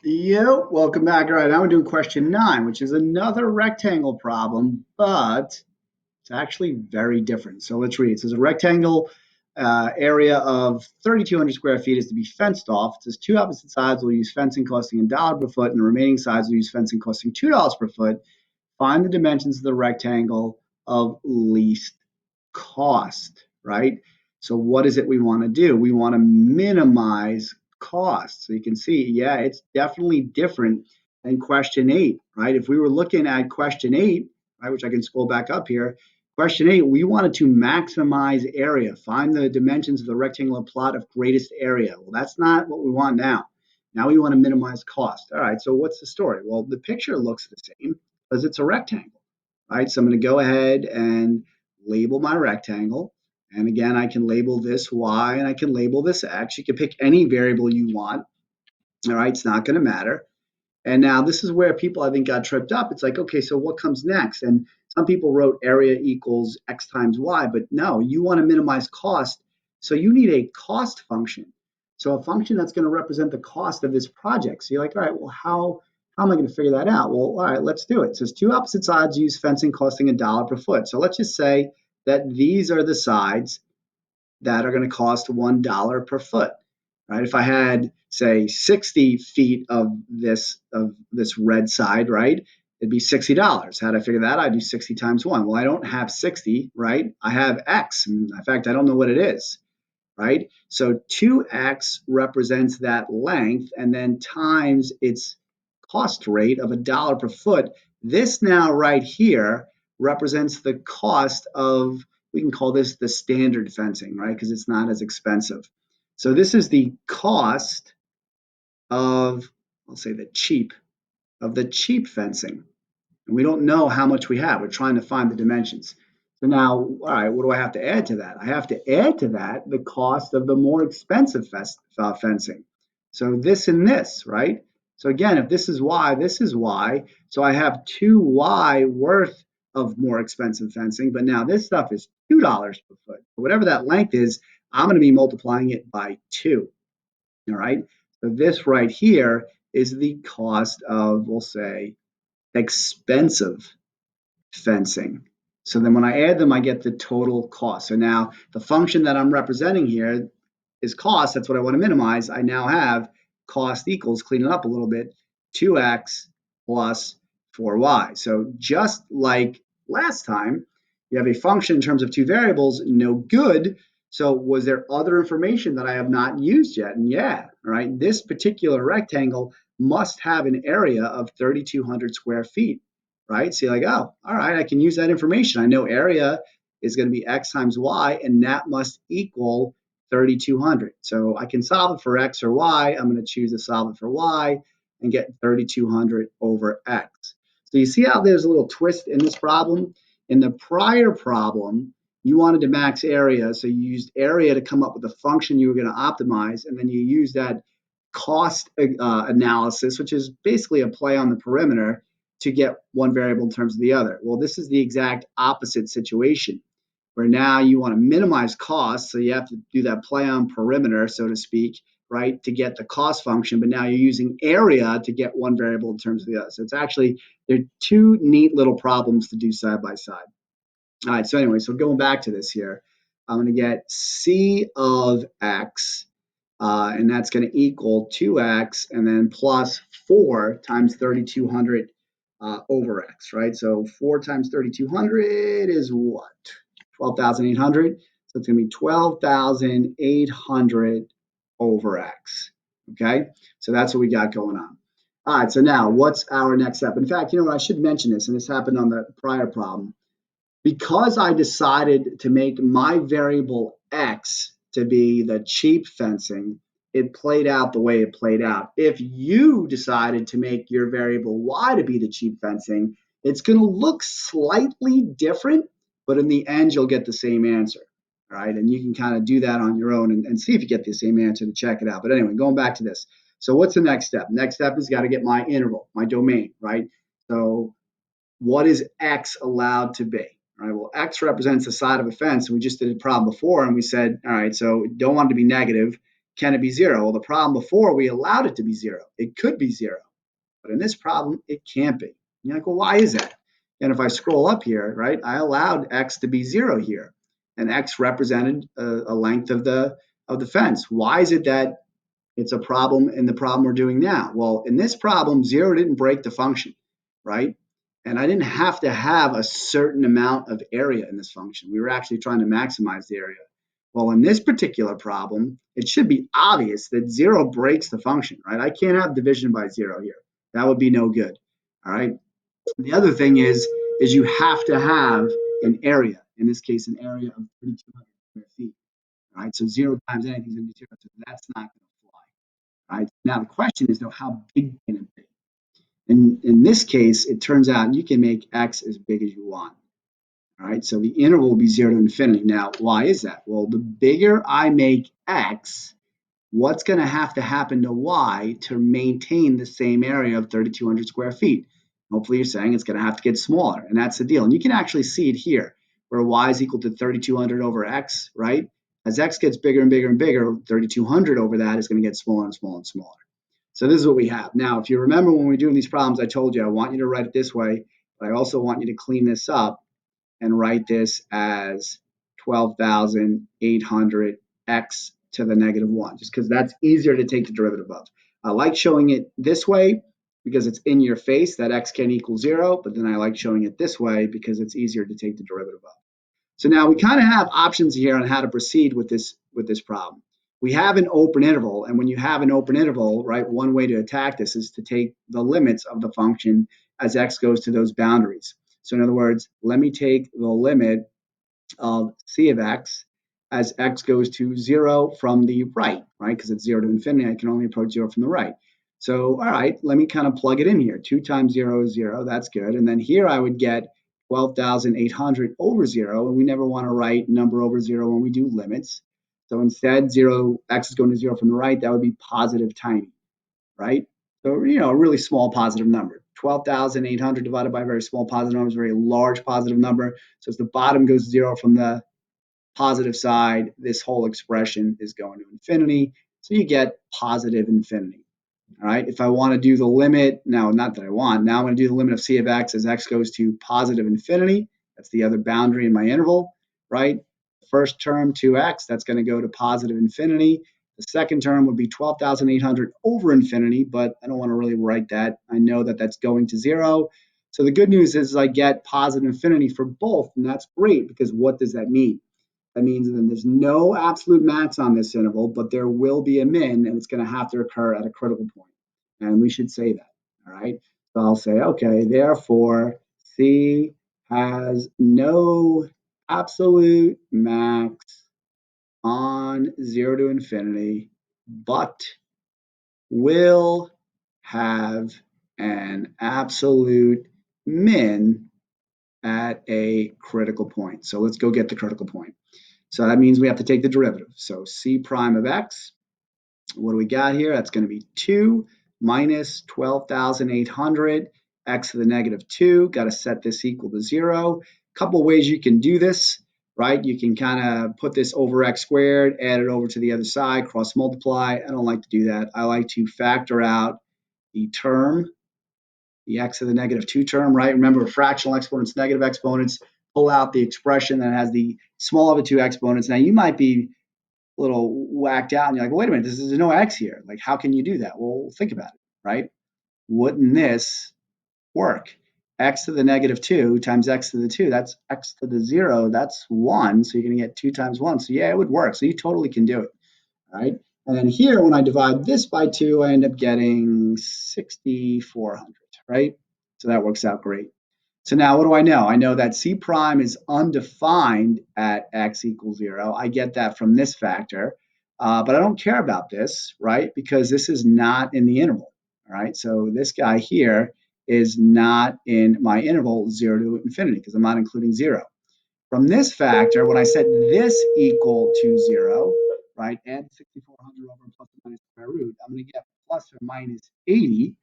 Yo, welcome back. All right, now we're doing question 9, which is another rectangle problem, but it's actually very different. So let's read. It says a rectangle area of 3,200 square feet is to be fenced off. It says two opposite sides will use fencing costing $1 per foot, and the remaining sides will use fencing costing $2 per foot. Find the dimensions of the rectangle of least cost, right? So what is it we want to do? We want to minimize cost. So you can see, yeah, it's definitely different than question 8, right? If we were looking at question 8, right, which I can scroll back up here, question 8, we wanted to maximize area, find the dimensions of the rectangular plot of greatest area. Well, that's not what we want now. Now we want to minimize cost. All right, so what's the story? Well, the picture looks the same because it's a rectangle, right? So I'm going to go ahead and label my rectangle. And again, I can label this y and I can label this x. You can pick any variable you want. All right, it's not going to matter. And now this is where people, I think, got tripped up. It's like, okay, so what comes next? And some people wrote area equals x times y, but no, you want to minimize cost. So you need a cost function. So a function that's going to represent the cost of this project. So you're like, all right, well, how am I going to figure that out? Well, all right, let's do it. It says two opposite sides use fencing costing $1 per foot. So let's just say that these are the sides that are going to cost $1 per foot, right? If I had, say, 60 feet of this red side, right, it'd be $60. How would I figure that? I do 60 times 1. Well, I don't have 60, right? I have x. In fact, I don't know what it is, right? So 2x represents that length, and then times its cost rate of $1 per foot. This now right here represents the cost of, we can call this the standard fencing, right? Because it's not as expensive. So this is the cost of, I'll say the cheap fencing. And we don't know how much we have. We're trying to find the dimensions. So now, all right, what do I have to add to that? I have to add to that the cost of the more expensive fencing. So this and this, right? So again, if this is y, this is y. So I have 2y worth of more expensive fencing, but now this stuff is $2 per foot. So whatever that length is, I'm going to be multiplying it by 2. All right. So this right here is the cost of, we'll say, expensive fencing. So then when I add them, I get the total cost. So now the function that I'm representing here is cost. That's what I want to minimize. I now have cost equals, clean it up a little bit, 2x plus 4y. So just like last time, you have a function in terms of two variables, no good. So was there other information that I have not used yet? And yeah, right, this particular rectangle must have an area of 3,200 square feet, right? So you're like, oh, all right, I can use that information. I know area is going to be x times y, and that must equal 3,200. So I can solve it for x or y. I'm going to choose to solve it for y and get 3,200 over x. So you see how there's a little twist in this problem? In the prior problem, you wanted to max area, so you used area to come up with the function you were going to optimize, and then you use that cost analysis, which is basically a play on the perimeter, to get one variable in terms of the other. Well, this is the exact opposite situation where now you want to minimize costs. So you have to do that play on perimeter, so to speak, right, to get the cost function. But now you're using area to get one variable in terms of the other. So it's actually, they're two neat little problems to do side by side. All right, so anyway, so going back to this here, I'm going to get C of x, and that's going to equal 2x and then plus 4 times 3,200 over x, right? So 4 times 3,200 is what? 12,800. So it's going to be 12,800 over x. Okay, so that's what we got going on. All right, so now what's our next step? In fact, you know what? I should mention this, and this happened on the prior problem. Because I decided to make my variable x to be the cheap fencing, it played out the way it played out. If you decided to make your variable y to be the cheap fencing, it's going to look slightly different, but in the end, you'll get the same answer. All right. And you can kind of do that on your own and see if you get the same answer to check it out. But anyway, going back to this. So what's the next step? Next step is got to get my interval, my domain, right? So what is x allowed to be? All right, well, x represents the side of a fence. We just did a problem before, and we said, all right, so don't want it to be negative. can it be 0? Well, the problem before, we allowed it to be 0. It could be 0. But in this problem, it can't be. You're like, well, why is that? And if I scroll up here, right, I allowed x to be 0 here, and x represented a length of the fence. Why is it that it's a problem in the problem we're doing now? Well, in this problem, 0 didn't break the function, right? And I didn't have to have a certain amount of area in this function. We were actually trying to maximize the area. Well, in this particular problem, it should be obvious that 0 breaks the function, right? I can't have division by 0 here. That would be no good, all right? The other thing is you have to have an area, in this case, an area of 3,200 square feet, all right? So 0 times anything is going to be 0, so that's not going to fly, all right? Now, the question is, though, how big can it be? In this case, it turns out you can make x as big as you want. All right, so the interval will be 0 to infinity. Now, why is that? Well, the bigger I make x, what's going to happen to y to maintain the same area of 3,200 square feet? Hopefully, you're saying it's going to have to get smaller, and that's the deal. And you can actually see it here, where y is equal to 3,200 over x, right? As x gets bigger and bigger and bigger, 3,200 over that is going to get smaller and smaller and smaller. So this is what we have. Now, if you remember when we were doing these problems, I told you I want you to write it this way, but I also want you to clean this up and write this as 12,800 x to the negative 1, just because that's easier to take the derivative of. I like showing it this way because it's in your face that x can equal 0, but then I like showing it this way because it's easier to take the derivative of. So now we kind of have options here on how to proceed with this problem. We have an open interval, and when you have an open interval, right, one way to attack this is to take the limits of the function as x goes to those boundaries. So in other words, let me take the limit of c of x as x goes to 0 from the right, because it's 0 to infinity. I can only approach 0 from the right. So, all right, let me kind of plug it in here. 2 times 0 is 0. That's good. And then here I would get 12,800 over 0, and we never want to write number over 0 when we do limits. So instead, 0, x is going to 0 from the right. That would be positive tiny, right? So, a really small positive number. 12,800 divided by a very small positive number is a very large positive number. So as the bottom goes 0 from the positive side, this whole expression is going to infinity. So you get positive infinity. All right, if I want to do the limit, now not that I want, now I'm going to do the limit of c of x as x goes to positive infinity. That's the other boundary in my interval, right? First term, 2x, that's going to go to positive infinity. The second term would be 12,800 over infinity, but I don't want to really write that. I know that that's going to 0. So the good news is I get positive infinity for both, and that's great because what does that mean? That means that there's no absolute max on this interval, but there will be a min, and it's going to have to occur at a critical point. And we should say that, all right? So I'll say, okay, therefore, C has no absolute max on 0 to infinity, but will have an absolute min at a critical point. So let's go get the critical point. So that means we have to take the derivative. So c prime of x, what do we got here? That's going to be 2 minus 12,800 x to the negative 2. Got to set this equal to 0. A couple ways you can do this, right? You can kind of put this over x squared, add it over to the other side, cross multiply. I don't like to do that. I like to factor out the term, the x to the negative 2 term, right? Remember, fractional exponents, negative exponents, pull out the expression that has the small of the two exponents. Now, you might be a little whacked out and you're like, wait a minute, there's no x here. Like, how can you do that? Well, think about it, right? Wouldn't this work? X to the negative 2 times x to the 2, that's x to the 0, that's 1. So you're going to get 2 times 1. So yeah, it would work. So you totally can do it, all right? And then here, when I divide this by 2, I end up getting 6,400, right? So that works out great. So now what do I know? I know that c prime is undefined at x equals 0. I get that from this factor, but I don't care about this, right? Because this is not in the interval, all right? So this guy here is not in my interval 0 to infinity because I'm not including 0. From this factor, when I set this equal to 0, right, add 6,400 over plus or minus square root, I'm going to get plus or minus 80.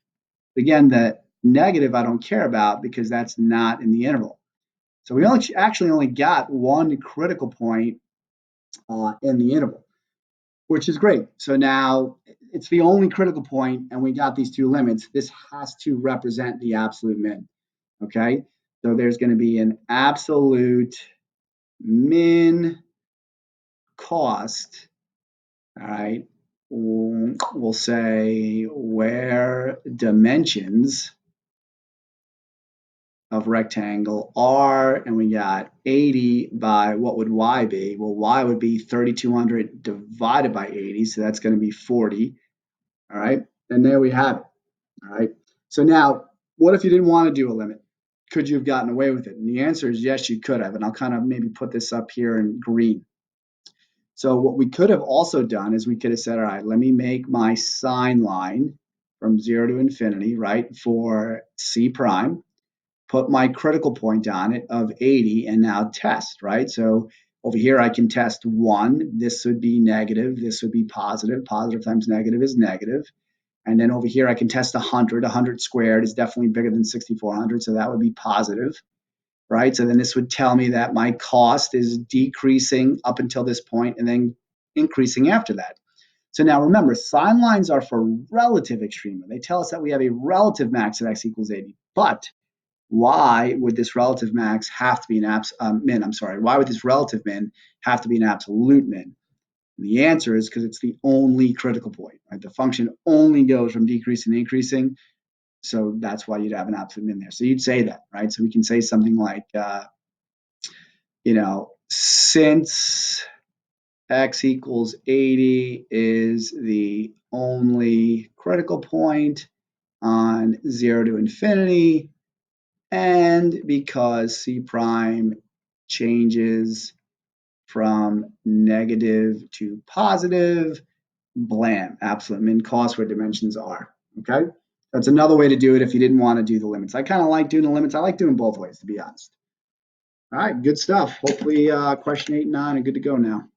Again, the negative I don't care about because that's not in the interval. So we actually only got one critical point in the interval. which is great. So now it's the only critical point, and we got these two limits. This has to represent the absolute min. Okay, so there's going to be an absolute min cost. All right, we'll say where dimensions of rectangle are, and we got 80 by, what would y be? Well, y would be 3200 divided by 80, so that's going to be 40. All right, and there we have it. All right, so now what if you didn't want to do a limit? Could you have gotten away with it? And the answer is yes, you could have. And I'll kind of maybe put this up here in green. So what we could have also done is we could have said, all right, let me make my sine line from 0 to infinity, right, for C prime, put my critical point on it of 80, and now test, right? So over here, I can test 1. This would be negative. This would be positive. Positive times negative is negative. And then over here, I can test 100. 100 squared is definitely bigger than 6,400, so that would be positive, right? So then this would tell me that my cost is decreasing up until this point and then increasing after that. So now remember, sine lines are for relative extrema. They tell us that we have a relative max at x equals 80. But why would this relative max have to be an min? I'm sorry. Why would this relative min have to be an absolute min? And the answer is because it's the only critical point. Right? The function only goes from decreasing to increasing. So that's why you'd have an absolute min there. So you'd say that, right? So we can say something like, since x equals 80 is the only critical point on 0 to infinity, and because C prime changes from negative to positive, blam, absolute min cost where dimensions are. Okay, that's another way to do it if you didn't want to do the limits. I kind of like doing the limits. I like doing both ways, to be honest. All right, good stuff. Hopefully question 8 and 9 are good to go now.